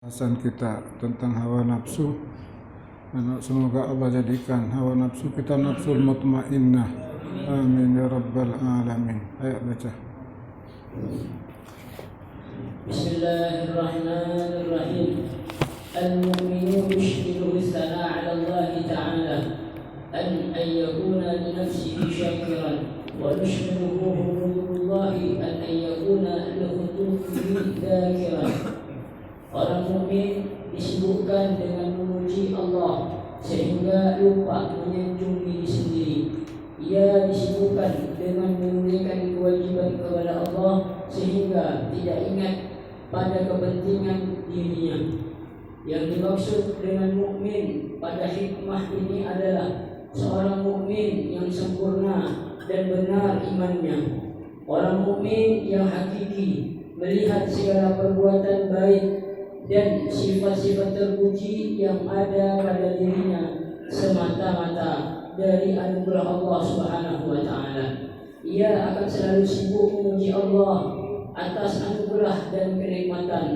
Bahasan kita tentang hawa nafsu. Semoga Allah jadikan hawa nafsu kita nafsul mutmainnah. Amin ya rabbal alamin. Ayat baca. Bismillahirrahmanirrahim. Al-mu'minu yushhidu bis-sana'a 'ala Allah ta'ala an yakuna li nafsihi syakiran wa yushhiduhu hududullahi an yakuna li hududihi dhakiran. Orang mukmin disibukkan dengan memuji Allah sehingga lupa menyanjung diri sendiri. Ia disibukkan dengan menunaikan kewajiban kepada Allah sehingga tidak ingat pada kepentingan dirinya. Yang dimaksud dengan mukmin pada hikmah ini adalah seorang mukmin yang sempurna dan benar imannya. Orang mukmin yang hakiki melihat segala perbuatan baik dan sifat-sifat terpuji yang ada pada dirinya semata-mata dari anugerah Allah Subhanahu wa taala. Ia akan selalu sibuk memuji Allah atas anugerah dan kenikmatan.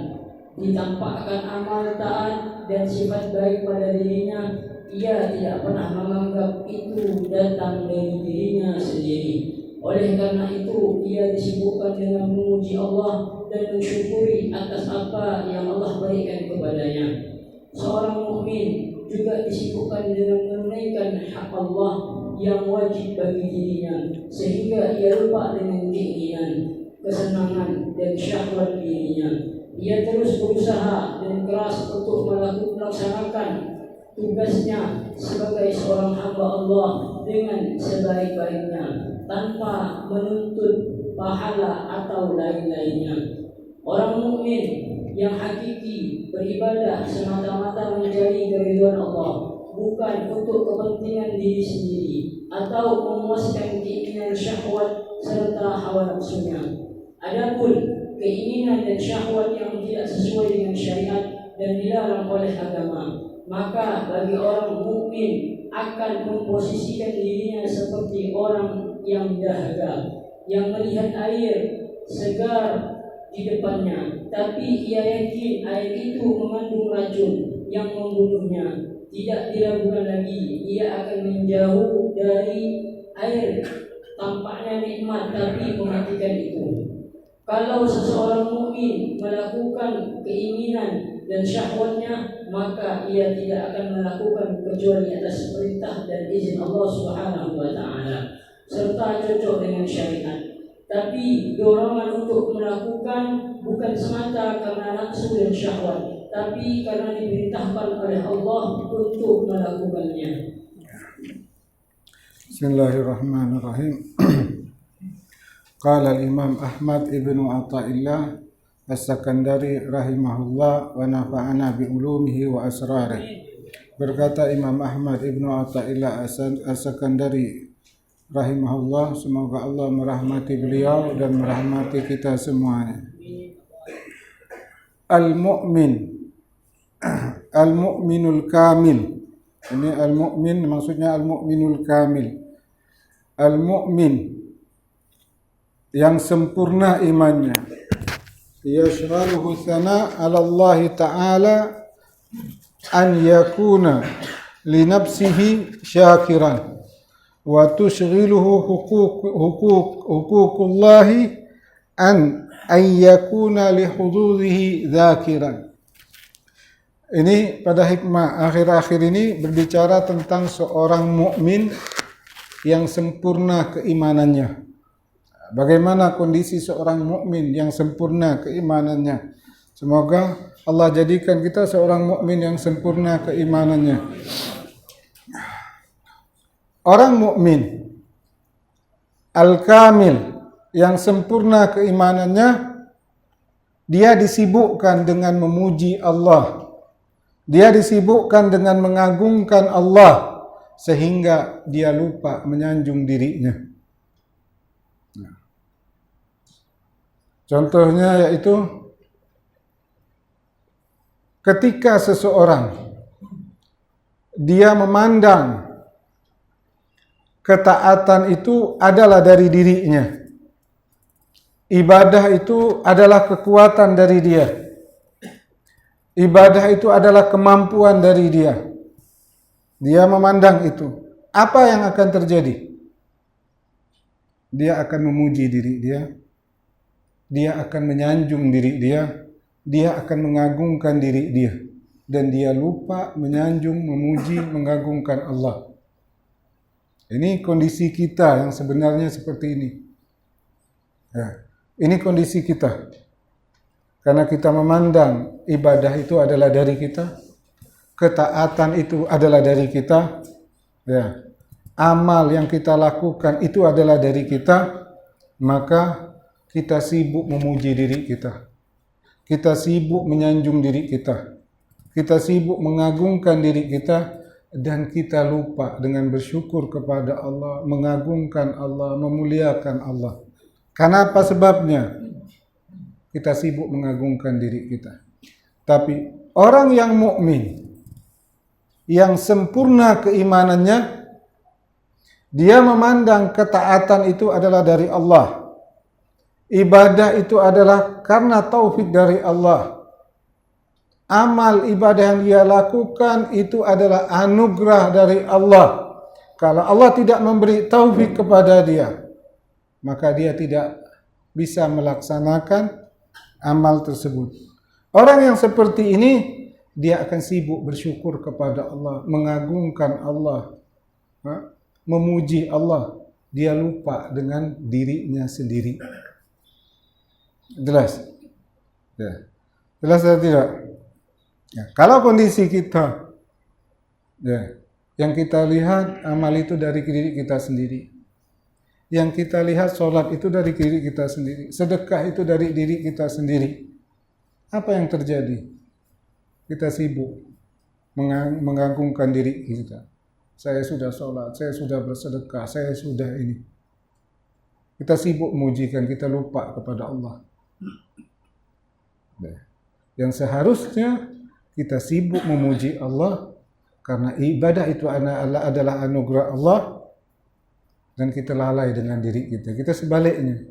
Ditampakkan amal taat dan sifat baik pada dirinya, ia tidak pernah menganggap itu datang dari dirinya sendiri. Oleh karena itu, ia disibukkan dengan memuji Allah dan mensyukuri atas apa yang Allah berikan kepadanya. Seorang mukmin juga disibukkan dengan menunaikan hak Allah yang wajib bagi dirinya, sehingga ia lupa dengan keinginan, kesenangan dan syahwat dirinya. Ia terus berusaha dan keras untuk melaksanakan tugasnya sebagai seorang hamba Allah dengan sebaik-baiknya, tanpa menuntut pahala atau lain-lainnya. Orang mukmin yang hakiki beribadah semata-mata mencari keridhaan Allah, bukan untuk kepentingan diri sendiri atau memuaskan keinginan syahwat serta hawa nafsunya. Adapun keinginan dan syahwat yang tidak sesuai dengan syariat dan dilarang oleh agama, maka bagi orang mukmin akan memposisikan dirinya seperti orang yang dahaga, yang melihat air segar di depannya, tapi ia yakin air itu mengandung racun yang membunuhnya. Tidak diragukan lagi, ia akan menjauh dari air tampaknya nikmat tapi mematikan itu. Kalau seseorang mukmin melakukan keinginan dan syahwatnya, maka ia tidak akan melakukan kecuali atas perintah dan izin Allah Subhanahu wa taala serta cocok dengan syariat. Tapi dorongan untuk melakukan bukan semata karena nafsu dan syahwat, tapi karena diperintahkan oleh Allah untuk melakukannya. Bismillahirrahmanirrahim. Qala al-Imam Ahmad ibn Athaillah As-Sakandari rahimahullah wa nafa'ana bi ulumihi wa asrarih. Berkata Imam Ahmad ibn Athaillah As-Sakandari rahimahullah, semoga Allah merahmati beliau dan merahmati kita semuanya. Al-mu'min, al-mu'minul kamil. Ini al-mu'min maksudnya al-mu'minul kamil. Al-mu'min yang sempurna imannya. Yashghaluhu thana' 'ala Allah Ta'ala an yakuna li nafsihi syakiran wa tushghiluhu huququllahi an yakuna li hududihi dzakiran. Ini pada hikmah akhir-akhir ini berbicara tentang seorang mukmin yang sempurna keimanannya. Bagaimana kondisi seorang mukmin yang sempurna keimanannya? Semoga Allah jadikan kita seorang mukmin yang sempurna keimanannya. Orang mukmin al-kamil yang sempurna keimanannya, dia disibukkan dengan memuji Allah. Dia disibukkan dengan mengagungkan Allah sehingga dia lupa menyanjung dirinya. Contohnya yaitu ketika seseorang dia memandang ketaatan itu adalah dari dirinya, ibadah itu adalah kekuatan dari dia, Ibadah itu adalah kemampuan dari dia. Dia memandang itu. Apa yang akan terjadi? Dia akan memuji diri dia. Dia akan menyanjung diri dia. Dia akan mengagungkan diri dia. Dan dia lupa menyanjung, memuji, mengagungkan Allah. Ini kondisi kita yang sebenarnya seperti ini. Ya, ini kondisi kita. Karena kita memandang ibadah itu adalah dari kita, ketaatan itu adalah dari kita, ya, amal yang kita lakukan itu adalah dari kita, maka kita sibuk memuji diri kita, kita sibuk menyanjung diri kita sibuk mengagungkan diri kita, dan kita lupa dengan bersyukur kepada Allah, mengagungkan Allah, memuliakan Allah. Kenapa sebabnya? Kita sibuk mengagungkan diri kita. Tapi orang yang mukmin, yang sempurna keimanannya, dia memandang ketaatan itu adalah dari Allah. Ibadah itu adalah karena taufik dari Allah. Amal ibadah yang dia lakukan itu adalah anugerah dari Allah. Kalau Allah tidak memberi taufik kepada dia, maka dia tidak bisa melaksanakan amal tersebut. Orang yang seperti ini, dia akan sibuk bersyukur kepada Allah, mengagungkan Allah, memuji Allah. Dia lupa dengan dirinya sendiri. Jelas? Ya. Jelas atau tidak? Ya. Kalau kondisi kita, ya, yang kita lihat amal itu dari diri kita sendiri. Yang kita lihat sholat itu dari diri kita sendiri. Sedekah itu dari diri kita sendiri. Apa yang terjadi? Kita sibuk mengagungkan diri kita. Saya sudah sholat, saya sudah bersedekah, saya sudah ini. Kita sibuk memujikan, kita lupa kepada Allah. Yang seharusnya kita sibuk memuji Allah, karena ibadah itu adalah anugerah Allah, dan kita lalai dengan diri kita. Kita sebaliknya.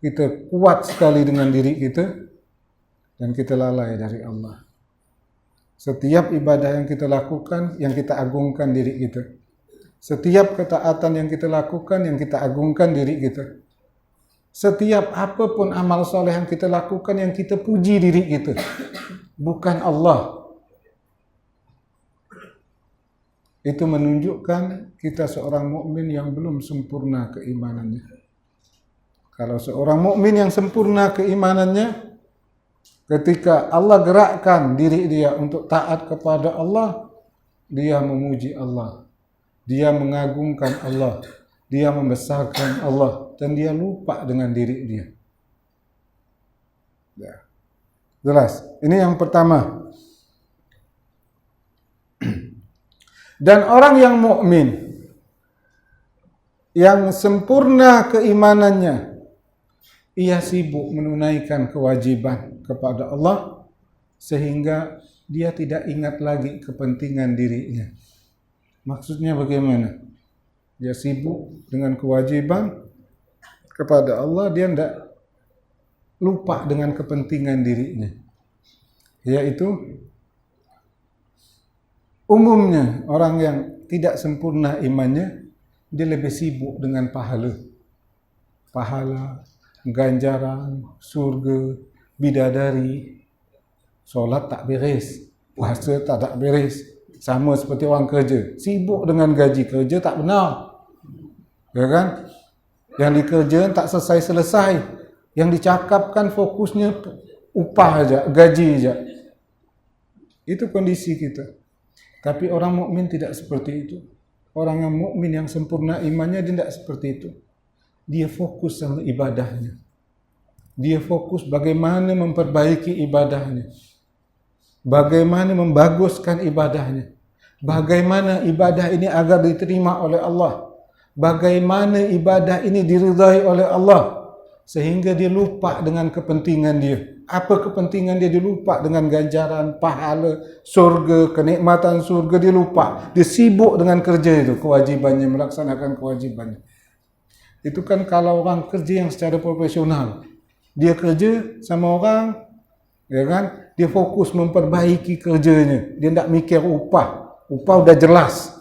Kita kuat sekali dengan diri kita, dan kita lalai dari Allah. Setiap ibadah yang kita lakukan, yang kita agungkan diri kita. Setiap ketaatan yang kita lakukan, yang kita agungkan diri kita. Setiap apapun amal soleh yang kita lakukan, yang kita puji diri kita. Bukan Allah. Itu menunjukkan kita seorang mukmin yang belum sempurna keimanannya. Kalau seorang mukmin yang sempurna keimanannya, ketika Allah gerakkan diri dia untuk taat kepada Allah, dia memuji Allah, dia mengagungkan Allah, dia membesarkan Allah, dan dia lupa dengan diri dia. Ya. Jelas? Ini yang pertama. Dan orang yang mukmin, yang sempurna keimanannya, ia sibuk menunaikan kewajiban kepada Allah, sehingga dia tidak ingat lagi kepentingan dirinya. Maksudnya bagaimana? Dia sibuk dengan kewajiban kepada Allah, dia tidak lupa dengan kepentingan dirinya. Yaitu umumnya orang yang tidak sempurna imannya, dia lebih sibuk dengan pahala, ganjaran, surga, bidadari. Solat tak beres, puasa tak beres. Sama seperti orang kerja, sibuk dengan gaji, kerja tak benar, ya kan? Yang dikerjakan tak selesai-selesai, yang dicakapkan fokusnya upah aja, gaji aja. Itu kondisi kita. Tapi orang mukmin tidak seperti itu. Orang yang mukmin yang sempurna imannya, dia tidak seperti itu. Dia fokus sama ibadahnya. Dia fokus bagaimana memperbaiki ibadahnya. Bagaimana membaguskan ibadahnya. Bagaimana ibadah ini agar diterima oleh Allah. Bagaimana ibadah ini diridhai oleh Allah. Sehingga dia lupa dengan kepentingan dia. Apa kepentingan dia? Dia lupa dengan ganjaran, pahala, surga, kenikmatan surga. Dia lupa. Dia sibuk dengan kerja itu, kewajibannya, melaksanakan kewajibannya. Itu kan kalau orang kerja yang secara profesional. Dia kerja sama orang, Ya kan? Dia fokus memperbaiki kerjanya. Dia tak mikir upah. Upah udah jelas.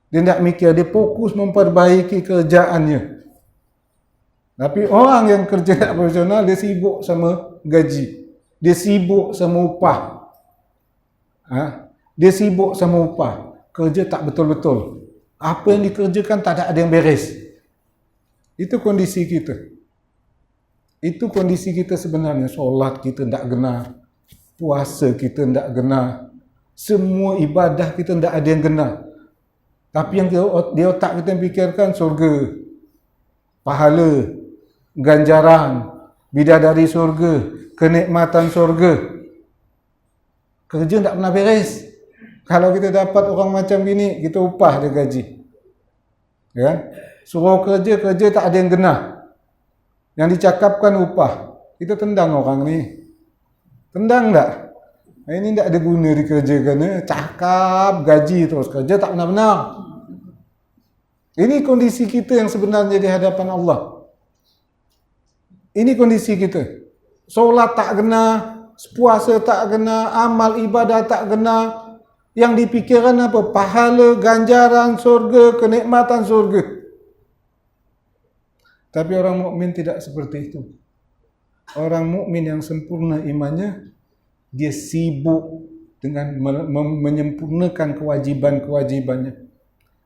Dia tak mikir, dia fokus memperbaiki kerjaannya. Tapi orang yang kerja tak profesional, dia sibuk sama gaji. Dia sibuk sama upah. Dia sibuk sama upah. Kerja tak betul-betul. Apa yang dikerjakan tak ada yang beres. Itu kondisi kita. Itu kondisi kita sebenarnya. Solat kita tak kena. Puasa kita tak kena. Semua ibadah kita tak ada yang kena. Tapi yang di otak kita fikirkan surga, pahala, ganjaran, bidadari surga, kenikmatan surga. Kerja tak pernah beres. Kalau kita dapat orang macam gini, kita upah dia gaji. Ya? Suruh kerja tak ada yang kena. Yang dicakapkan upah. Kita tendang orang ni. Tendang tak? Ini tak ada guna dikerjakan. Cakap gaji terus, kerja tak benar-benar. Ini kondisi kita yang sebenarnya di hadapan Allah. Ini kondisi kita. Solat tak kena, puasa tak kena, amal ibadah tak kena. Yang dipikirkan apa? Pahala, ganjaran surga, kenikmatan surga. Tapi orang mukmin tidak seperti itu. Orang mukmin yang sempurna imannya, dia sibuk dengan menyempurnakan kewajiban-kewajibannya.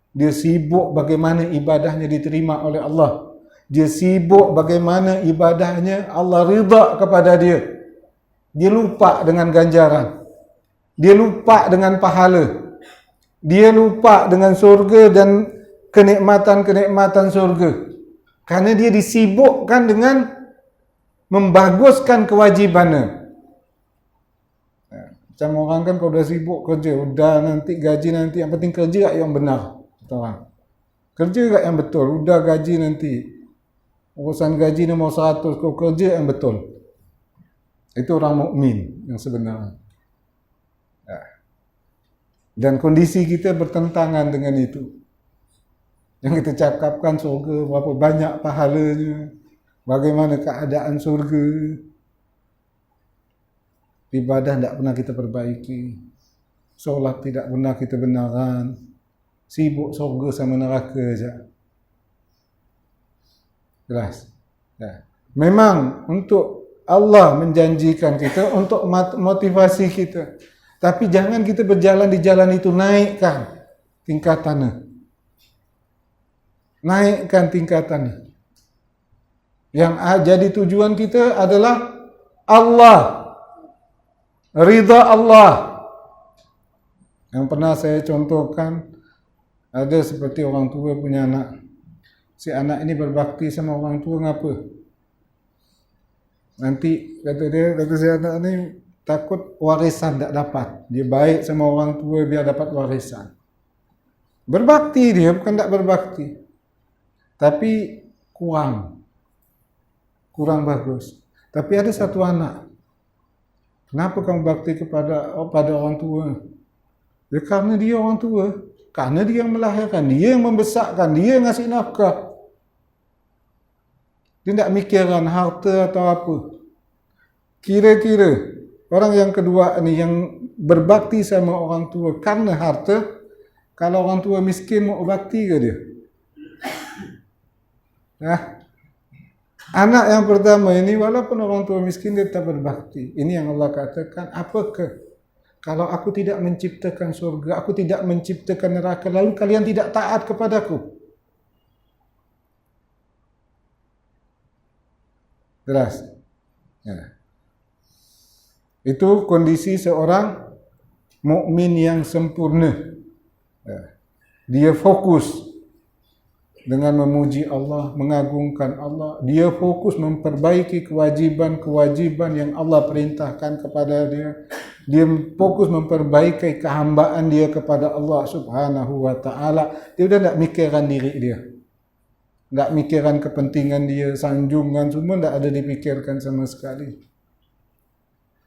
Dia sibuk bagaimana ibadahnya diterima oleh Allah. Dia sibuk bagaimana ibadahnya Allah ridha kepada dia. Dia lupa dengan ganjaran. Dia lupa dengan pahala. Dia lupa dengan surga dan kenikmatan-kenikmatan surga. Karena dia disibukkan dengan membaguskan kewajibannya. Macam orang kan kalau dah sibuk kerja, udah nanti gaji nanti, yang penting kerja yang benar. Kerja yang betul, udah gaji nanti. Urusan gaji nombor 100, kau kerja yang betul. Itu orang mukmin yang sebenarnya. Dan kondisi kita bertentangan dengan itu. Yang kita cakapkan surga, berapa banyak pahalanya, bagaimana keadaan surga. Ibadah tidak pernah kita perbaiki. Solat tidak pernah kita benarkan. Sibuk surga sama neraka saja. Jelas. Ya. Memang untuk Allah menjanjikan kita untuk motivasi kita. Tapi jangan kita berjalan di jalan itu, naikkan tingkatannya. Naikkan tingkatannya. Yang jadi tujuan kita adalah Allah. Ridha Allah. Yang pernah saya contohkan, ada seperti orang tua punya anak. Si anak ini berbakti sama orang tua, ngapa? Nanti kata si anak ini takut warisan tak dapat. Dia baik sama orang tua biar dapat warisan. Berbakti dia, bukan tak berbakti. Tapi kurang bagus. Tapi ada satu anak. Kenapa kamu bakti kepada orang tua? Ya karena dia orang tua. Karena dia yang melahirkan, dia yang membesarkan, dia yang ngasih nafkah. Dia tidak mikirkan harta atau apa. Kira-kira orang yang kedua ni yang berbakti sama orang tua karena harta, kalau orang tua miskin mau bakti ke dia? Nah, anak yang pertama ini walaupun orang tua miskin dia tetap berbakti. Ini yang Allah katakan, apakah kalau aku tidak menciptakan surga, aku tidak menciptakan neraka, lalu kalian tidak taat kepadaku? Jelas. Ya. Itu kondisi seorang mukmin yang sempurna. Ya. Dia fokus dengan memuji Allah, mengagungkan Allah. Dia fokus memperbaiki kewajiban-kewajiban yang Allah perintahkan kepada dia. Dia fokus memperbaiki kehambaan dia kepada Allah Subhanahu wa ta'ala. Dia sudah tidak mikirkan diri dia. Tak mikirkan kepentingan dia, sanjungan, semua tak ada dipikirkan sama sekali.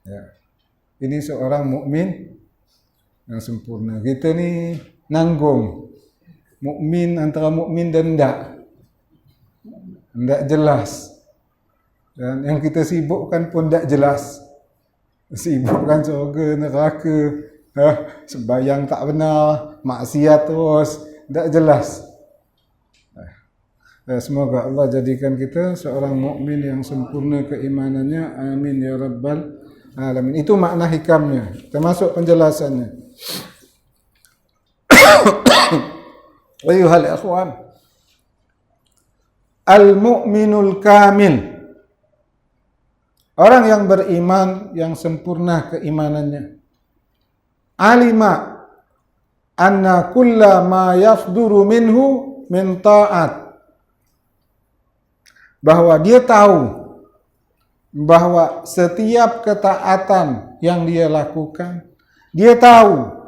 Ya. Ini seorang mukmin yang sempurna. Kita ni nanggung. Mukmin antara mukmin dan tidak jelas. Dan yang kita sibukkan pun tidak jelas. Sibukkan surga, neraka, sembahyang tak benar, maksiat terus, tak jelas. Semoga Allah jadikan kita seorang mukmin yang sempurna keimanannya. Amin ya rabbal alamin. Itu makna hikamnya, termasuk penjelasannya. Ayuhal ikhwan, al-mu'minul kamil, orang yang beriman yang sempurna keimanannya, alima anna kulla ma yafduru minhu min ta'at, bahwa dia tahu bahwa setiap ketaatan yang dia lakukan, dia tahu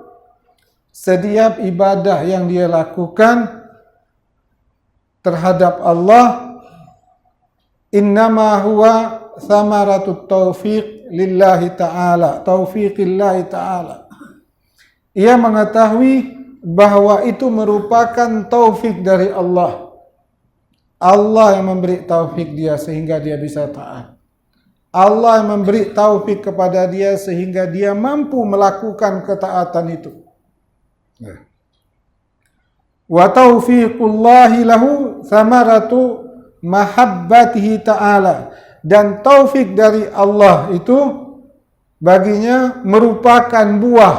setiap ibadah yang dia lakukan terhadap Allah, innama huwa thamaratut taufiq lillahi ta'ala, taufiqillahi ta'ala. Ia mengetahui bahwa itu merupakan taufik dari Allah. Allah yang memberi taufik dia sehingga dia bisa taat. Allah yang memberi taufik kepada dia sehingga dia mampu melakukan ketaatan itu. Wa taufiqullahi lahu thamaratu mahabbatihi ta'ala. Dan taufik dari Allah itu baginya merupakan buah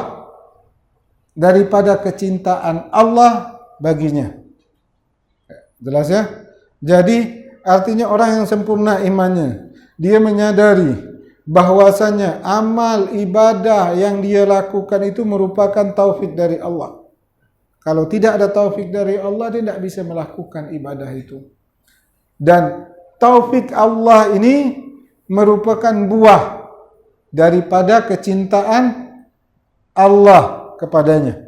daripada kecintaan Allah baginya. Jelas ya? Jadi artinya orang yang sempurna imannya, dia menyadari bahwasanya amal ibadah yang dia lakukan itu merupakan taufik dari Allah. Kalau tidak ada taufik dari Allah, dia tidak bisa melakukan ibadah itu. Dan taufik Allah ini merupakan buah daripada kecintaan Allah kepadanya.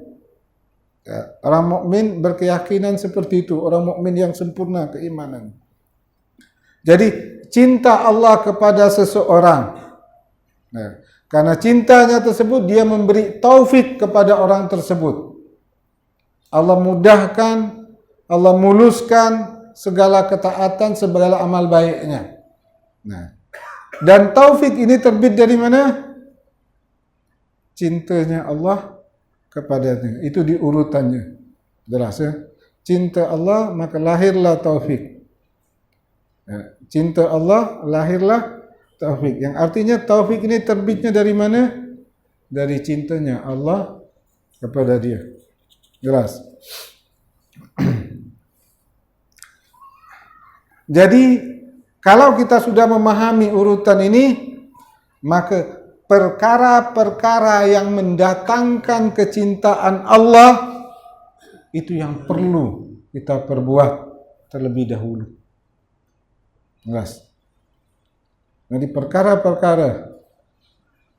Orang mukmin berkeyakinan seperti itu, orang mukmin yang sempurna keimanan. Jadi cinta Allah kepada seseorang, karena cintanya tersebut dia memberi taufik kepada orang tersebut. Allah mudahkan, Allah muluskan segala ketaatan, segala amal baiknya. Dan taufik ini terbit dari mana? Cintanya Allah kepadanya. Itu diurutannya. Jelas ya? Cinta Allah, maka lahirlah taufik. Cinta Allah, lahirlah taufik. Yang artinya taufik ini terbitnya dari mana? Dari cintanya Allah kepada dia. Jelas. Jadi kalau kita sudah memahami urutan ini, maka perkara-perkara yang mendatangkan kecintaan Allah itu yang perlu kita perbuat terlebih dahulu. Jelas. Jadi perkara-perkara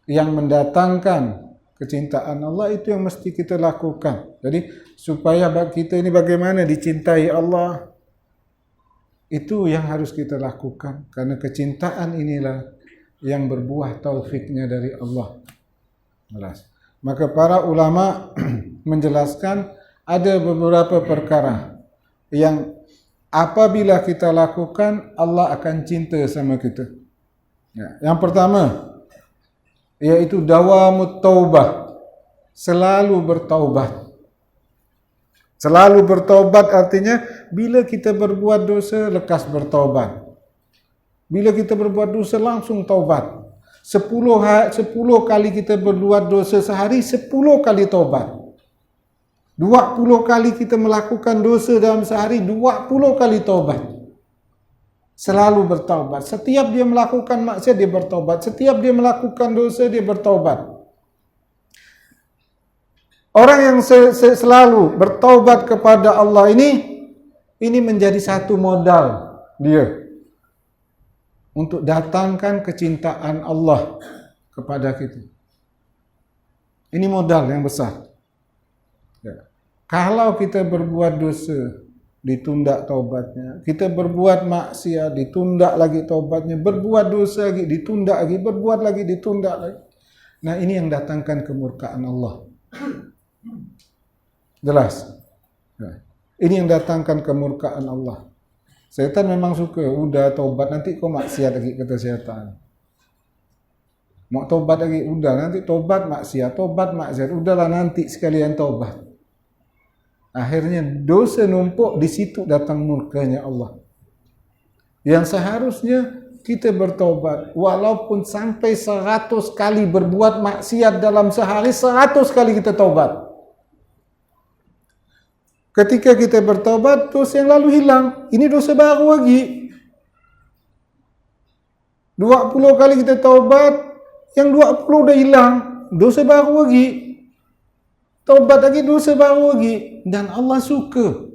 yang mendatangkan kecintaan Allah itu yang mesti kita lakukan. Jadi supaya kita ini bagaimana dicintai Allah, itu yang harus kita lakukan. Karena kecintaan inilah yang berbuah taufiknya dari Allah. Jelas. Maka para ulama menjelaskan ada beberapa perkara yang apabila kita lakukan, Allah akan cinta sama kita. Yang pertama, yaitu dawamut taubah, selalu bertaubat. Selalu bertaubat artinya bila kita berbuat dosa, lekas bertaubat. Bila kita berbuat dosa, langsung taubat. 10 kali kita berbuat dosa sehari, 10 kali taubat. 20 kali kita melakukan dosa dalam sehari, 20 kali taubat. Selalu bertaubat. Setiap dia melakukan maksiat, dia bertaubat. Setiap dia melakukan dosa, dia bertaubat. Orang yang selalu bertaubat kepada Allah ini menjadi satu modal dia untuk datangkan kecintaan Allah kepada kita. Ini modal yang besar. Kalau kita berbuat dosa, ditunda taubatnya. Kita berbuat maksiat, ditunda lagi taubatnya. Berbuat dosa lagi, ditunda lagi. Berbuat lagi, ditunda lagi. Nah, ini yang datangkan kemurkaan Allah. Jelas. Ini yang datangkan kemurkaan Allah. Setan memang suka, udah taubat nanti kau maksiat lagi, kata setan. Mau tobat lagi, udah nanti tobat maksiat, udahlah nanti sekalian tobat. Akhirnya dosa numpuk, di situ datang murkanya Allah. Yang seharusnya kita bertobat, walaupun sampai 100 kali berbuat maksiat dalam sehari, 100 kali kita tobat. Ketika kita bertobat, dosa yang lalu hilang. Ini dosa baru lagi. 20 kali kita tobat, yang 20 udah hilang. Dosa baru lagi. Tobat lagi, dosa baru lagi. Dan Allah suka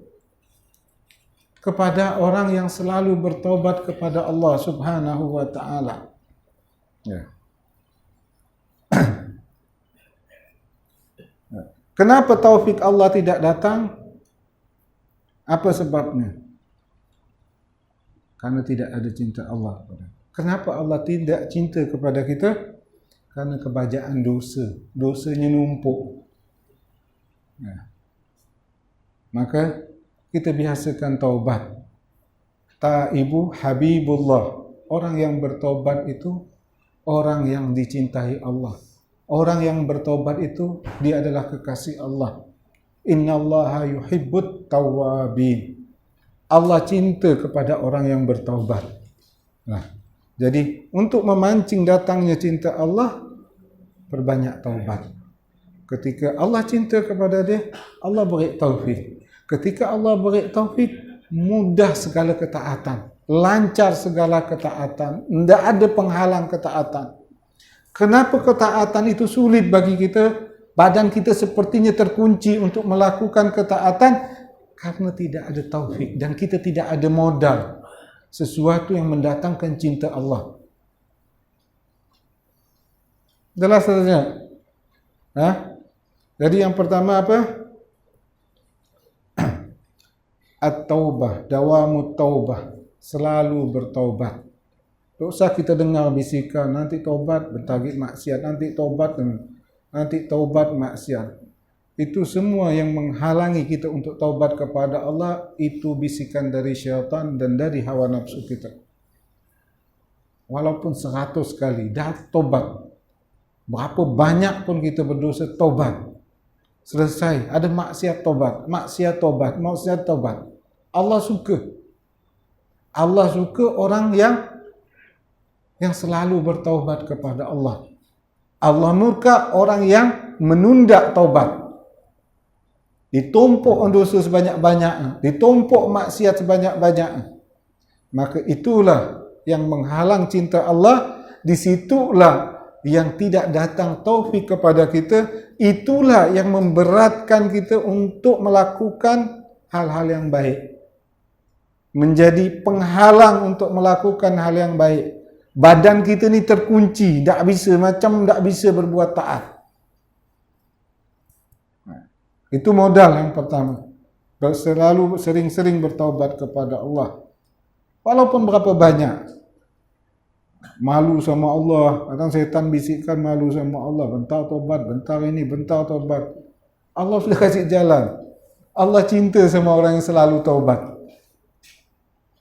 kepada orang yang selalu bertobat kepada Allah Subhanahu wa ta'ala. Ya. Kenapa taufik Allah tidak datang? Apa sebabnya? Karena tidak ada cinta Allah. Kenapa Allah tidak cinta kepada kita? Karena kebajaan dosa. Dosanya numpuk. Ya. Maka kita biasakan taubat. Taibu habibullah. Orang yang bertobat itu orang yang dicintai Allah. Orang yang bertobat itu dia adalah kekasih Allah. Innallaha yuhibbut tawwabin. Allah cinta kepada orang yang bertaubat. Nah, jadi untuk memancing datangnya cinta Allah, perbanyak taubat. Ketika Allah cinta kepada dia, Allah beri taufik. Ketika Allah beri taufik, mudah segala ketaatan, lancar segala ketaatan, tidak ada penghalang ketaatan. Kenapa ketaatan itu sulit bagi kita? Badan kita sepertinya terkunci untuk melakukan ketaatan karena tidak ada taufik dan kita tidak ada modal sesuatu yang mendatangkan cinta Allah. Jelas saja. Jadi yang pertama apa? At-taubah, dawamut taubah, selalu bertaubat. Tak usah kita dengar bisikan nanti taubat bertagih maksiat, nanti taubat maksiat. Itu semua yang menghalangi kita untuk taubat kepada Allah, itu bisikan dari syaitan dan dari hawa nafsu kita. Walaupun 100 kali dah taubat, berapa banyak pun kita berdosa, taubat. Selesai, ada maksiat taubat, maksiat taubat. Allah suka. Allah suka orang yang selalu bertaubat kepada Allah. Allah murka orang yang menunda taubat. Ditumpuk dosa sebanyak-banyaknya, ditumpuk maksiat sebanyak-banyaknya. Maka itulah yang menghalang cinta Allah, disitulah yang tidak datang taufik kepada kita, itulah yang memberatkan kita untuk melakukan hal-hal yang baik. Menjadi penghalang untuk melakukan hal yang baik. Badan kita ni terkunci, tak bisa berbuat taat. Itu modal yang pertama. Selalu sering-sering bertaubat kepada Allah. Walaupun berapa banyak. Malu sama Allah. Kadang setan bisikkan malu sama Allah. Bentar taubat, bentar ini, bentar taubat. Allah sudah kasih jalan. Allah cinta sama orang yang selalu taubat.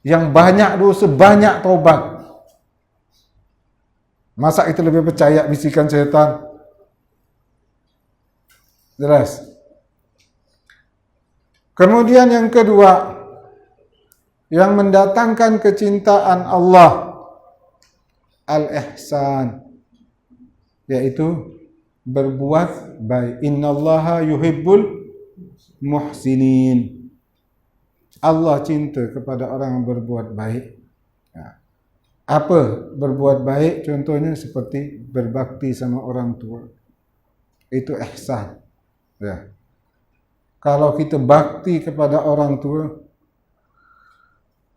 Yang banyak dosa, banyak taubat. Masa kita lebih percaya bisikan syaitan? Jelas. Kemudian yang kedua, yang mendatangkan kecintaan Allah, al-ihsan, yaitu berbuat baik. Innallaha yuhibbul muhsinin. Allah cinta kepada orang yang berbuat baik. Apa berbuat baik? Contohnya seperti berbakti sama orang tua. Itu ihsan. Ya. Kalau kita bakti kepada orang tua,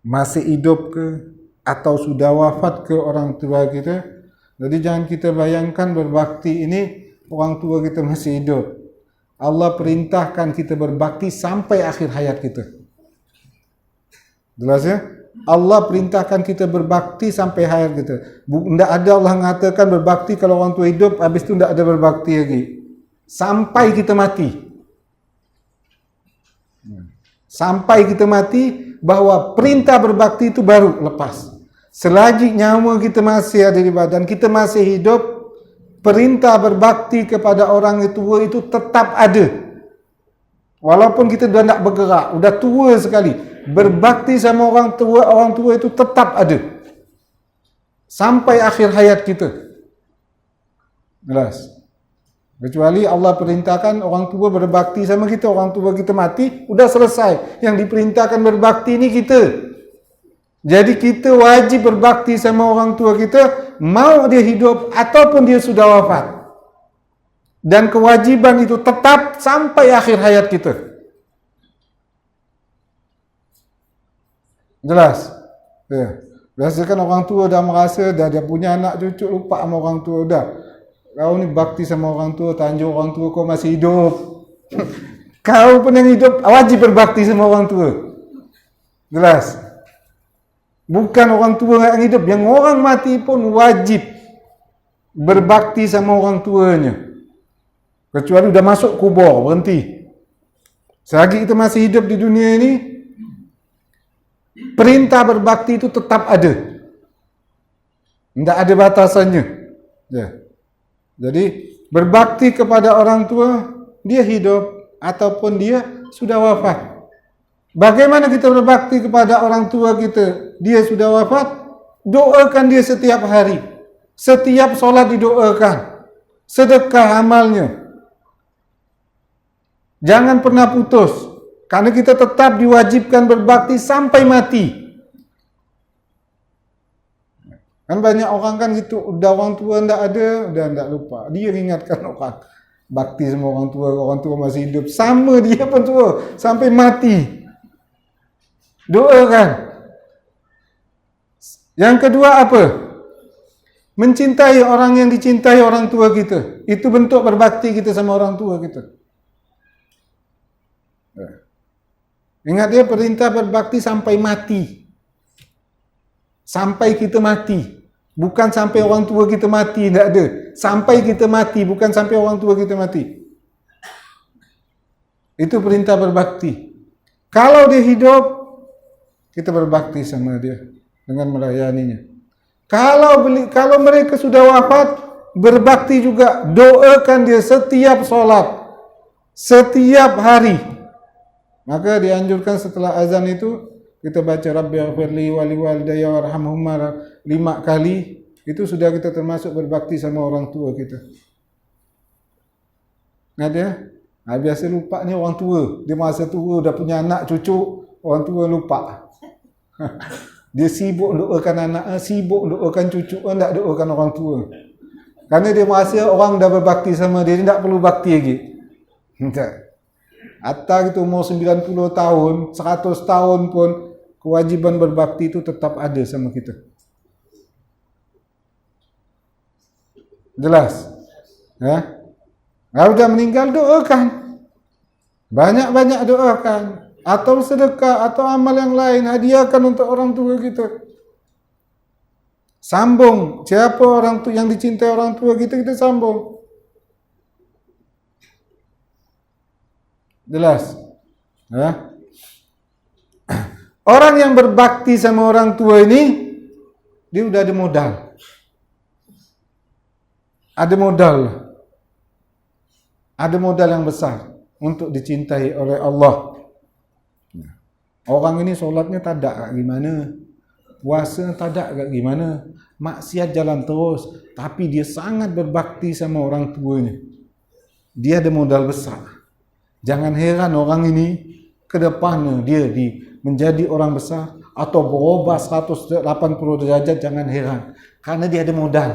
masih hidup ke atau sudah wafat ke orang tua kita, jadi jangan kita bayangkan berbakti ini orang tua kita masih hidup. Allah perintahkan kita berbakti sampai akhir hayat kita. Jelas ya? Allah perintahkan kita berbakti sampai hayat kita. Tidak ada Allah mengatakan berbakti kalau orang tua hidup, habis itu tidak ada berbakti lagi. Sampai kita mati. Sampai kita mati, bahwa perintah berbakti itu baru lepas. Selagi nyawa kita masih ada di badan, kita masih hidup, perintah berbakti kepada orang tua itu tetap ada. Walaupun kita dah tak bergerak, dah tua sekali, berbakti sama orang tua itu tetap ada. Sampai akhir hayat kita. Jelas. Kecuali Allah perintahkan orang tua berbakti sama kita, orang tua kita mati, sudah selesai. Yang diperintahkan berbakti ni kita. Jadi kita wajib berbakti sama orang tua kita, mau dia hidup ataupun dia sudah wafat. Dan kewajiban itu tetap sampai akhir hayat kita. Jelas? Ya. Biasakan orang tua dah merasa dah dia punya anak cucu lupa sama orang tua dah. Kau ni bakti sama orang tua, tanjung orang tua kau masih hidup. Kau pun yang hidup wajib berbakti sama orang tua. Jelas? Bukan orang tua yang hidup, yang orang mati pun wajib berbakti sama orang tuanya. Kecuali dah masuk kubur, berhenti. Selagi kita masih hidup di dunia ini, perintah berbakti itu tetap ada. Tidak ada batasannya. Ya. Jadi berbakti kepada orang tua, dia hidup ataupun dia sudah wafat. Bagaimana kita berbakti kepada orang tua kita? Dia sudah wafat, doakan dia setiap hari. Setiap solat didoakan. Sedekah amalnya. Jangan pernah putus. Karena kita tetap diwajibkan berbakti sampai mati. Kan banyak orang kan gitu, udah orang tua ndak ada, udah ndak lupa. Dia ingatkan orang. Bakti sama orang tua masih hidup. Sama dia pun tua, sampai mati. Doakan. Yang kedua apa? Mencintai orang yang dicintai orang tua kita. Itu bentuk berbakti kita sama orang tua kita. Ingat dia perintah berbakti sampai mati. Sampai kita mati. Bukan sampai orang tua kita mati, tidak ada. Sampai kita mati, bukan sampai orang tua kita mati. Itu perintah berbakti. Kalau dia hidup, kita berbakti sama dia dengan melayaninya. Kalau mereka sudah wafat, berbakti juga. Doakan dia setiap solat, setiap hari. Maka dianjurkan setelah azan itu, kita baca Rabbighfirli wa liwalidayya warhamhuma 5 kali. Itu sudah kita termasuk berbakti sama orang tua kita. Ada? Biasa lupa ni orang tua. Dia masa tua dah punya anak cucu, orang tua lupa. Dia sibuk doakan anak, sibuk doakan cucu, tak doakan orang tua. Kerana dia merasa orang dah berbakti sama dia, dia tak perlu bakti lagi. Tak. Hatta kita umur 90 tahun, 100 tahun pun, kewajiban berbakti itu tetap ada sama kita. Jelas? Ya? Kalau dah meninggal, doakan. Banyak-banyak doakan. Atau sedekah, atau amal yang lain, hadiahkan untuk orang tua kita. Sambung. Siapa orang tua yang dicintai orang tua kita, kita sambung. Jelas? Ya? Orang yang berbakti sama orang tua ini, dia sudah ada modal. Ada modal. Ada modal yang besar untuk dicintai oleh Allah. Orang ini solatnya tak ada gimana, puasa tak ada gimana, maksiat jalan terus, tapi dia sangat berbakti sama orang tuanya. Dia ada modal besar. Jangan heran orang ini ke depannya dia menjadi orang besar atau berubah 180 derajat, jangan heran. Karena dia ada modal.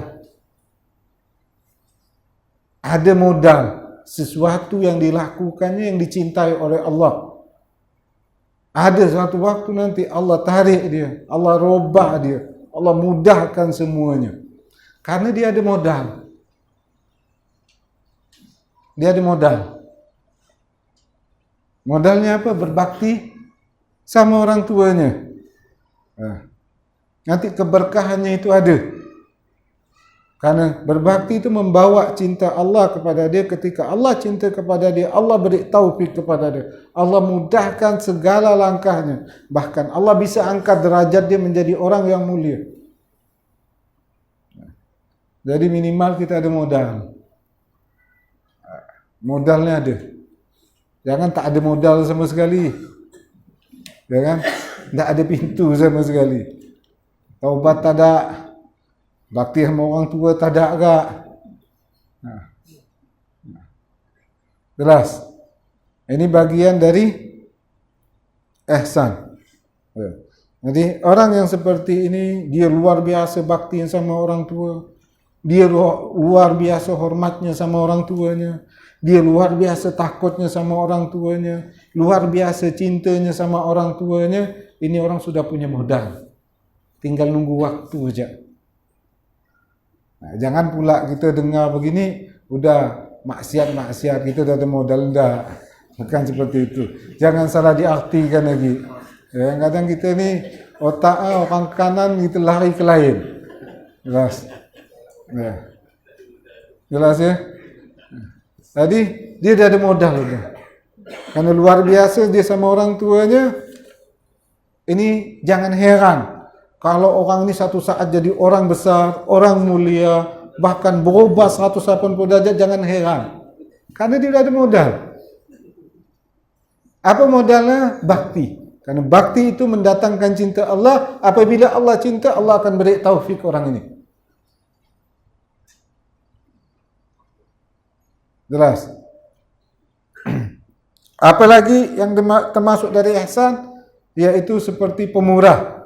Ada modal. Sesuatu yang dilakukannya yang dicintai oleh Allah. Ada suatu waktu nanti Allah tarik dia, Allah robah dia, Allah mudahkan semuanya. Karena dia ada modal. Dia ada modal. Modalnya apa? Berbakti sama orang tuanya. Nanti keberkahannya itu ada. Karena berbakti itu membawa cinta Allah kepada dia. Ketika Allah cinta kepada dia, Allah beri taufik kepada dia. Allah mudahkan segala langkahnya. Bahkan Allah bisa angkat derajat dia menjadi orang yang mulia. Jadi minimal kita ada modal. Modalnya ada. Jangan tak ada modal sama sekali. Jangan tak ada pintu sama sekali. Taubat tak ada. Bakti sama orang tua tak ada agak. Jelas. Ini bagian dari ihsan. Jadi orang yang seperti ini, dia luar biasa bakti sama orang tua. Dia luar biasa hormatnya sama orang tuanya. Dia luar biasa takutnya sama orang tuanya. Luar biasa cintanya sama orang tuanya. Ini orang sudah punya modal. Tinggal nunggu waktu saja. Nah, jangan pula kita dengar begini, udah maksiat-maksiat, kita dah ada modal, enggak. Bukan seperti itu. Jangan salah diartikan lagi. Kadang-kadang kita ni otak orang kanan kita lari ke lain. Jelas. Ya. Jelas ya? Tadi dia dah ada modal dah. Karena luar biasa dia sama orang tuanya. Ini jangan heran kalau orang ini satu saat jadi orang besar, orang mulia, bahkan berubah 180 derajat, jangan heran. Karena dia dah ada modal. Apa modalnya? Bakti. Karena bakti itu mendatangkan cinta Allah. Apabila Allah cinta, Allah akan beri taufik orang ini. Jelas. Apalagi yang termasuk dari ihsan, yaitu seperti pemurah.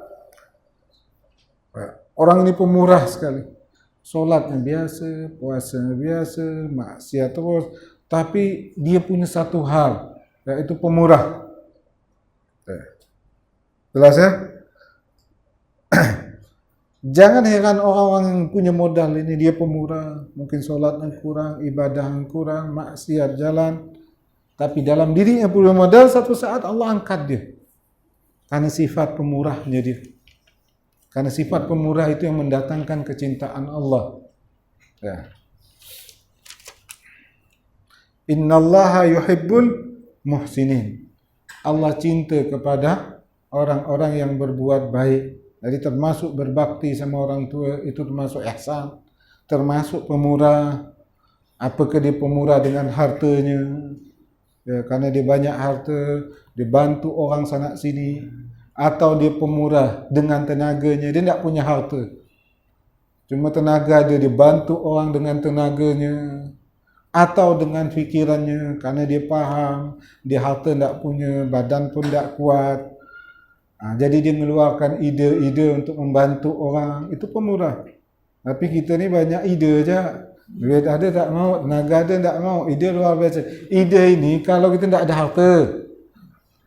Orang ini pemurah sekali. Solatnya biasa, puasanya biasa, maksiat terus. Tapi dia punya satu hal, yaitu pemurah. Jelas ya? Jangan heran orang-orang yang punya modal ini, dia pemurah, mungkin solatnya kurang, ibadah kurang, maksiat jalan, tapi dalam dirinya punya modal, satu saat Allah angkat dia. Karena sifat pemurahnya dia. Karena sifat pemurah itu yang mendatangkan kecintaan Allah. Ya. Innallaha yuhibbul muhsinin. Allah cinta kepada orang-orang yang berbuat baik. Jadi termasuk berbakti sama orang tua, itu termasuk ihsan, termasuk pemurah. Apakah dia pemurah dengan hartanya? Ya, karena dia banyak harta, dia bantu orang sana sini, atau dia pemurah dengan tenaganya, dia tidak punya harta. Cuma tenaga dia bantu orang dengan tenaganya, atau dengan fikirannya, karena dia faham, dia harta tidak punya, badan pun tidak kuat. Jadi dia mengeluarkan ide-ide untuk membantu orang, itu pemurah. Tapi kita ni banyak ide aja. Duit ada tak mau, tenaga ada tak mau, ide luar biasa. Ide ini kalau kita tidak ada harta,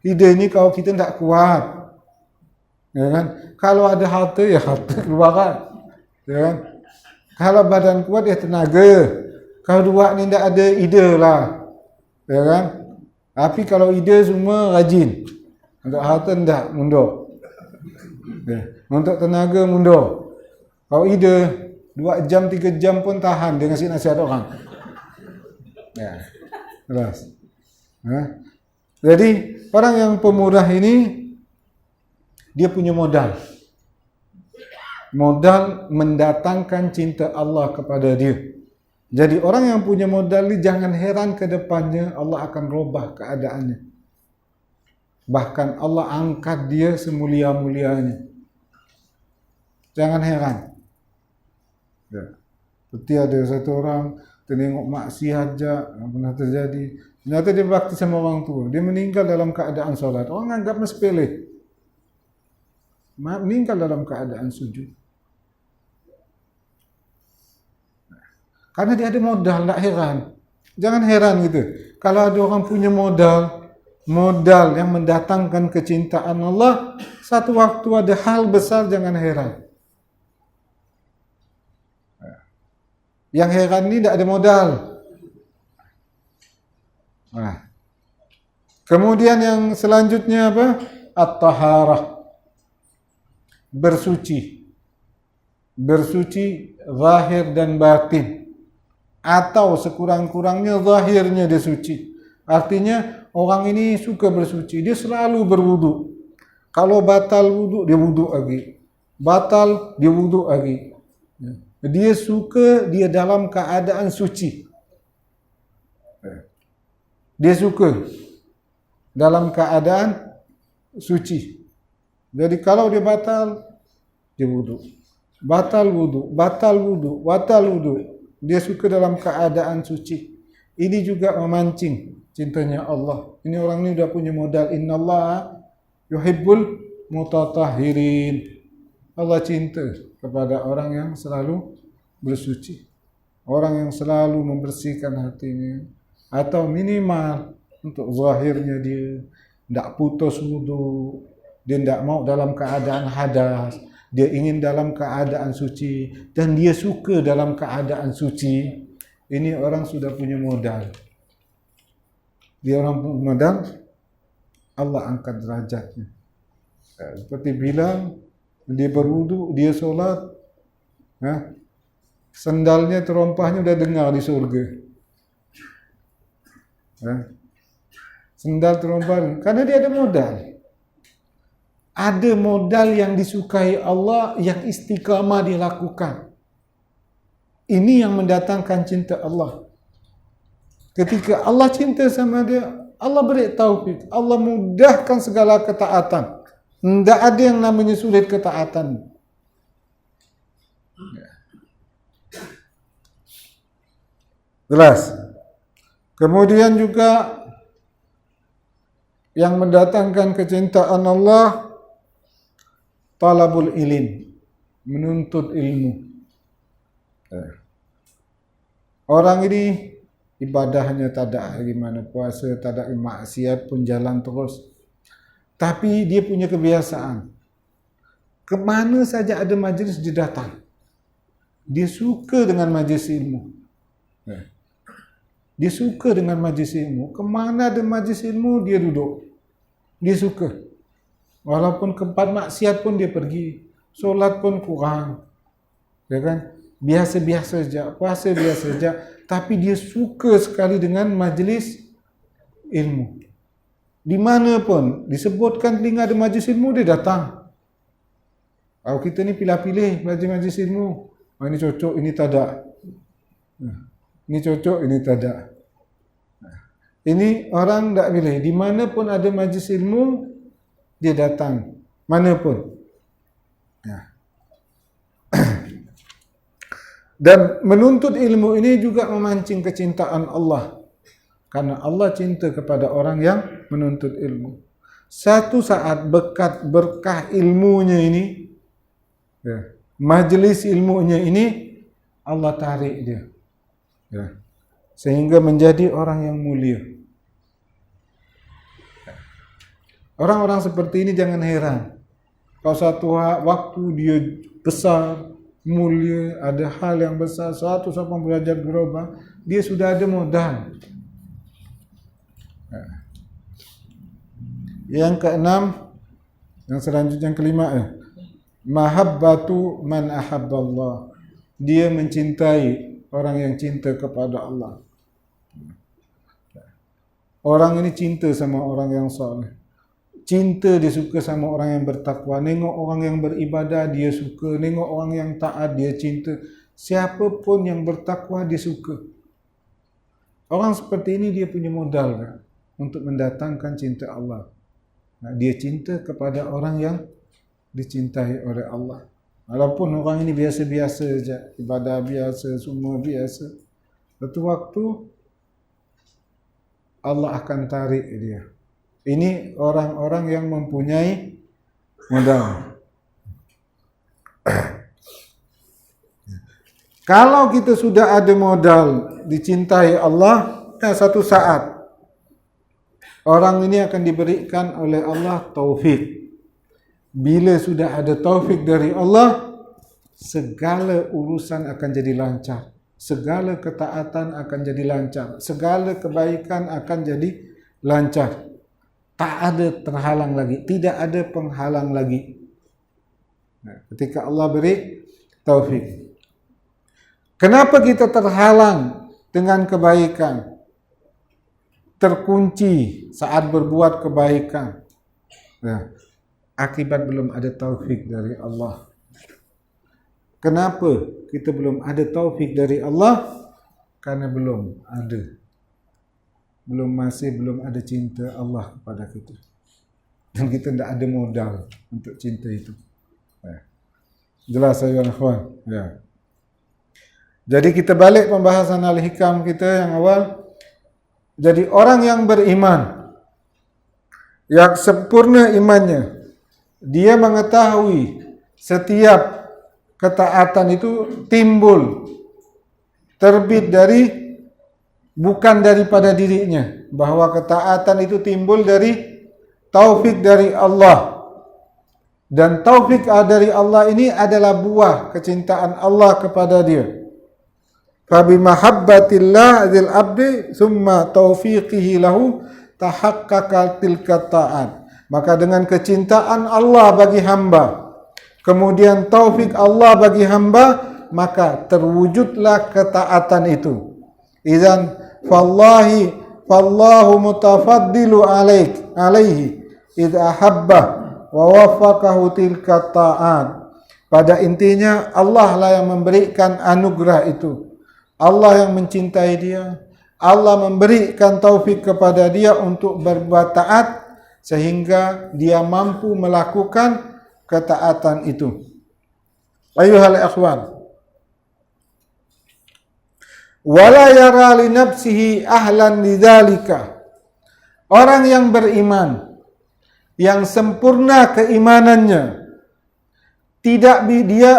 ide ini kalau kita tidak kuat, ya kan? Kalau ada harta ya harta keluarkan, ya kan? Kalau badan kuat ya tenaga. Kalau dua ni tidak ada ide lah, ya kan? Tapi kalau ide semua rajin. Untuk harta tidak, mundur. Untuk tenaga, mundur. Kalau ide, 2 jam, 3 jam pun tahan dia ngasih nasihat orang. Ya, jelas. Jadi, orang yang pemurah ini, dia punya modal. Modal mendatangkan cinta Allah kepada dia. Jadi, orang yang punya modal ini, jangan heran ke depannya Allah akan rubah keadaannya. Bahkan Allah angkat dia semulia-mulianya. Jangan heran. Ya. Seperti ada satu orang tengok maksiat aja, pernah terjadi. Ternyata dia bakti sama orang tua. Dia meninggal dalam keadaan solat. Orang anggapnya sepele. Meninggal dalam keadaan sujud. Karena dia ada modal, tak heran. Jangan heran gitu. Kalau ada orang punya modal yang mendatangkan kecintaan Allah, satu waktu ada hal besar, jangan heran. Yang heran ini tidak ada modal. Kemudian yang selanjutnya apa? At-taharah. Bersuci. Bersuci zahir dan batin. Atau sekurang-kurangnya zahirnya dia suci. Artinya orang ini suka bersuci, dia selalu berwudu. Kalau batal wudu, dia wudu lagi. Batal, dia wudu lagi. Dia suka dia dalam keadaan suci. Dia suka dalam keadaan suci. Jadi kalau dia batal, dia wuduk. Batal wuduk, batal wuduk, batal wuduk. Dia suka dalam keadaan suci. Ini juga memancing cintanya Allah. Ini orang ni dah punya modal. Innallaha yuhibbul mutatahhirin. Allah cinta kepada orang yang selalu bersuci. Orang yang selalu membersihkan hatinya. Atau minimal untuk zahirnya dia tidak putus wudu, dia tidak mau dalam keadaan hadas, dia ingin dalam keadaan suci, dan dia suka dalam keadaan suci. Ini orang sudah punya modal. Dia orang punya modal, Allah angkat derajatnya. Seperti bilang dia berwudu, dia solat, sendalnya terompahnya udah dengar di surga. Sendal terompah, karena dia ada modal. Ada modal yang disukai Allah, yang istiqamah dilakukan. Ini yang mendatangkan cinta Allah. Ketika Allah cinta sama dia, Allah beri taufik, Allah mudahkan segala ketaatan. Tidak ada yang namanya sulit ketaatan. Jelas. Kemudian juga yang mendatangkan kecintaan Allah, talabul ilm, menuntut ilmu. Orang ini ibadahnya tak ada gimana, puasa tak ada, maksiat pun jalan terus. Tapi dia punya kebiasaan, kemana saja ada majlis dia datang. Dia suka dengan majlis ilmu. Dia suka dengan majlis ilmu. Kemana ada majlis ilmu dia duduk. Dia suka. Walaupun ke tempat maksiat pun dia pergi. Solat pun kurang. Ya kan? Biasa-biasa saja, puasa biasa saja, tapi dia suka sekali dengan majlis ilmu. Di mana pun disebutkan telinga ada majlis ilmu, dia datang. Kalau kita ni pilih-pilih majlis ilmu, ini cocok, ini tak ada. Ini cocok, ini tak ada. Ini orang tak pilih. Di mana pun ada majlis ilmu, dia datang. Mana pun. Dan menuntut ilmu ini juga memancing kecintaan Allah. Karena Allah cinta kepada orang yang menuntut ilmu. Satu saat berkah ilmunya ini, majlis ilmunya ini, Allah tarik dia. Sehingga menjadi orang yang mulia. Orang-orang seperti ini jangan heran. Kalau satu waktu dia besar, mulia, ada hal yang besar, suatu saat derajat berubah, dia sudah ada modal. Yang keenam, yang selanjutnya yang kelima, mahabbatu man ahabballah. Dia mencintai orang yang cinta kepada Allah. Orang ini cinta sama orang yang soleh. Cinta, dia suka sama orang yang bertakwa. Nengok orang yang beribadah, dia suka. Nengok orang yang taat, dia cinta. Siapapun yang bertakwa, dia suka. Orang seperti ini dia punya modal kan, untuk mendatangkan cinta Allah. Dia cinta kepada orang yang dicintai oleh Allah. Walaupun orang ini biasa-biasa saja, ibadah biasa, semua biasa. Satu waktu Allah akan tarik dia. Ini orang-orang yang mempunyai modal. Kalau kita sudah ada modal dicintai Allah, satu saat orang ini akan diberikan oleh Allah taufik. Bila sudah ada taufik dari Allah, segala urusan akan jadi lancar. Segala ketaatan akan jadi lancar. Segala kebaikan akan jadi lancar. Tak ada terhalang lagi. Tidak ada penghalang lagi. Ketika Allah beri taufik. Kenapa kita terhalang dengan kebaikan? Terkunci saat berbuat kebaikan. Akibat belum ada taufik dari Allah. Kenapa kita belum ada taufik dari Allah? Karena belum ada cinta Allah kepada kita. Dan kita tidak ada modal untuk cinta itu. Jelas ayuhan akhwan? Ya. Jadi kita balik pembahasan Al-Hikam kita yang awal. Jadi orang yang beriman, yang sempurna imannya, dia mengetahui setiap ketaatan itu timbul, terbit dari, bukan daripada dirinya, bahwa ketaatan itu timbul dari taufik dari Allah. Dan taufik dari Allah ini adalah buah kecintaan Allah kepada dia. Fabimahabbatillah dzil abdi summa taufiqihi lahu tahaqqaqa tilka ta'at. Maka dengan kecintaan Allah bagi hamba, kemudian taufik Allah bagi hamba, maka terwujudlah ketaatan itu. Idzan fallahu mutafaddilu alaihi idz ahabba wa waffaqahu tilka ta'at. Pada intinya Allah lah yang memberikan anugerah itu. Allah yang mencintai dia, Allah memberikan taufik kepada dia untuk berbuat taat sehingga dia mampu melakukan ketaatan itu. Ayuhal ikhwan, wala yara li nafsihi ahlan lidzalika. Orang yang beriman, yang sempurna keimanannya, dia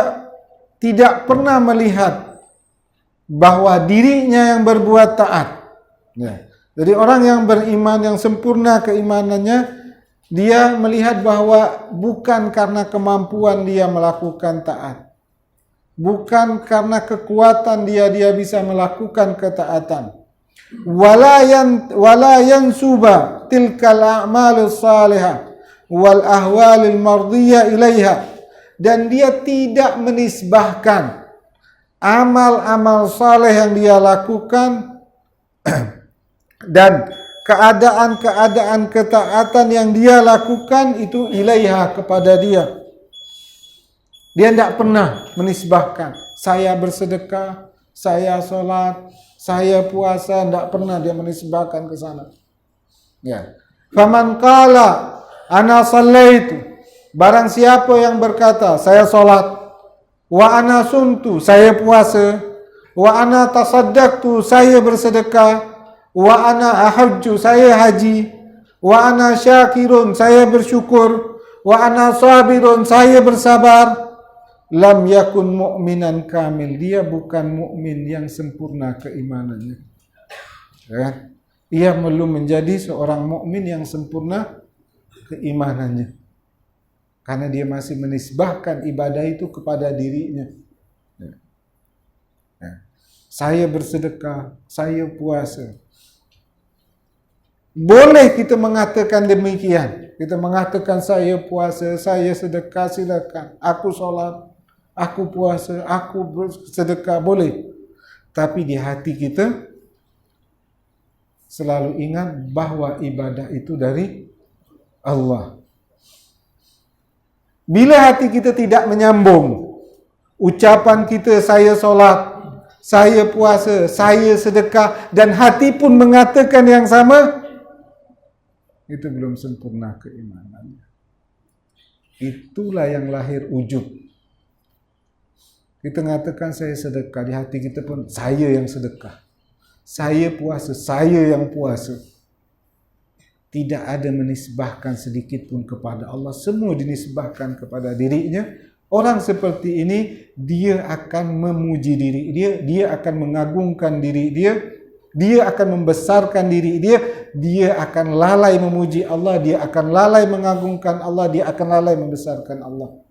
tidak pernah melihat bahwa dirinya yang berbuat taat. Ya. Jadi orang yang beriman, yang sempurna keimanannya, dia melihat bahwa bukan karena kemampuan dia melakukan taat, bukan karena kekuatan dia bisa melakukan ketaatan. Wala yansuba tilkal a'malus salihah wal ahwalil mardiyah ilaiha. Dan dia tidak menisbahkan amal-amal saleh yang dia lakukan dan keadaan-keadaan ketaatan yang dia lakukan itu ilaiha, kepada dia. Dia tidak pernah menisbahkan, saya bersedekah, saya sholat, saya puasa, tidak pernah dia menisbahkan ke sana. Ya. Faman qala ana shallaitu, barang siapa yang berkata saya sholat, wa ana sumtu, saya puasa, wa ana tasaddaqtu, saya bersedekah, wa ana ahajju, saya haji, wa ana syakirun, saya bersyukur, wa ana sabirun, saya bersabar, lam yakun mu'minan kamil, dia bukan mukmin yang sempurna keimanannya. Ya. Ia belum menjadi seorang mukmin yang sempurna keimanannya. Karena dia masih menisbahkan ibadah itu kepada dirinya. Ya. Saya bersedekah, saya puasa. Boleh kita mengatakan demikian. Kita mengatakan saya puasa, saya sedekah, silakan. Aku sholat, aku puasa, aku bersedekah, boleh. Tapi di hati kita selalu ingat bahwa ibadah itu dari Allah. Bila hati kita tidak menyambung, ucapan kita saya solat, saya puasa, saya sedekah, dan hati pun mengatakan yang sama, itu belum sempurna keimanannya. Itulah yang lahir ujub. Kita mengatakan saya sedekah, di hati kita pun saya yang sedekah, saya puasa, saya yang puasa. Tidak ada menisbahkan sedikit pun kepada Allah, semua dinisbahkan kepada dirinya. Orang seperti ini, dia akan memuji diri dia, dia akan mengagungkan diri dia, dia akan membesarkan diri dia, dia akan lalai memuji Allah, dia akan lalai mengagungkan Allah, dia akan lalai membesarkan Allah.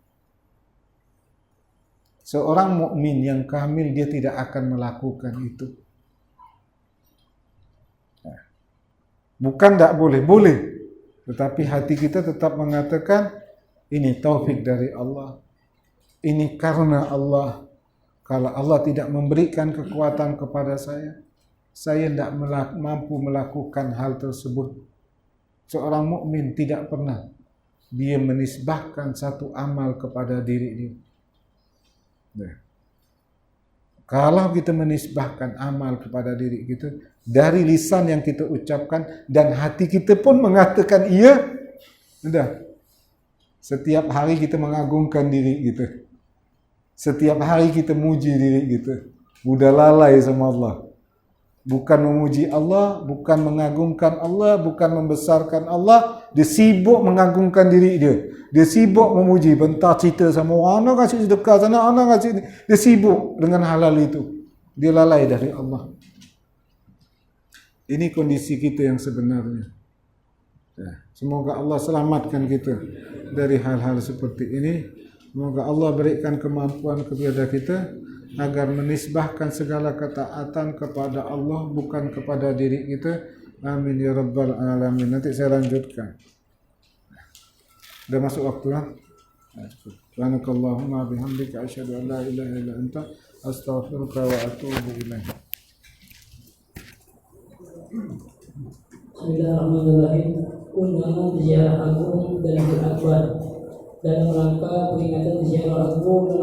Seorang mukmin yang kamil, dia tidak akan melakukan itu. Bukan tak boleh, boleh. Tetapi hati kita tetap mengatakan, ini taufik dari Allah. Ini karena Allah. Kalau Allah tidak memberikan kekuatan kepada saya tidak mampu melakukan hal tersebut. Seorang mukmin tidak pernah dia menisbahkan satu amal kepada diri dia. Kalau kita menisbahkan amal kepada diri kita dari lisan yang kita ucapkan dan hati kita pun mengatakan iya, sudah. Setiap hari kita mengagungkan diri kita. Setiap hari kita muji diri kita. Udah lalai sama Allah. Bukan memuji Allah, bukan mengagungkan Allah, bukan membesarkan Allah. Dia sibuk mengagungkan diri dia. Dia sibuk memuji, bentar cerita sama orang, anak kasih sedekah sana, anak kasih ini. Dia sibuk dengan halal itu. Dia lalai dari Allah. Ini kondisi kita yang sebenarnya. Semoga Allah selamatkan kita dari hal-hal seperti ini. Semoga Allah berikan kemampuan kepada kita agar menisbahkan segala ketaatan kepada Allah bukan kepada diri kita. Amin ya rabbal alamin. Nanti saya lanjutkan. Dah masuk waktu lah. Subhanakallahumma bihamdika asyhadu an la ilaha illa anta astaghfiruka wa atubu ilaik. Bismillahirrahmanirrahim. Undangan ziarah agung dan berakbar dalam rangka peringatan ziarah agung dan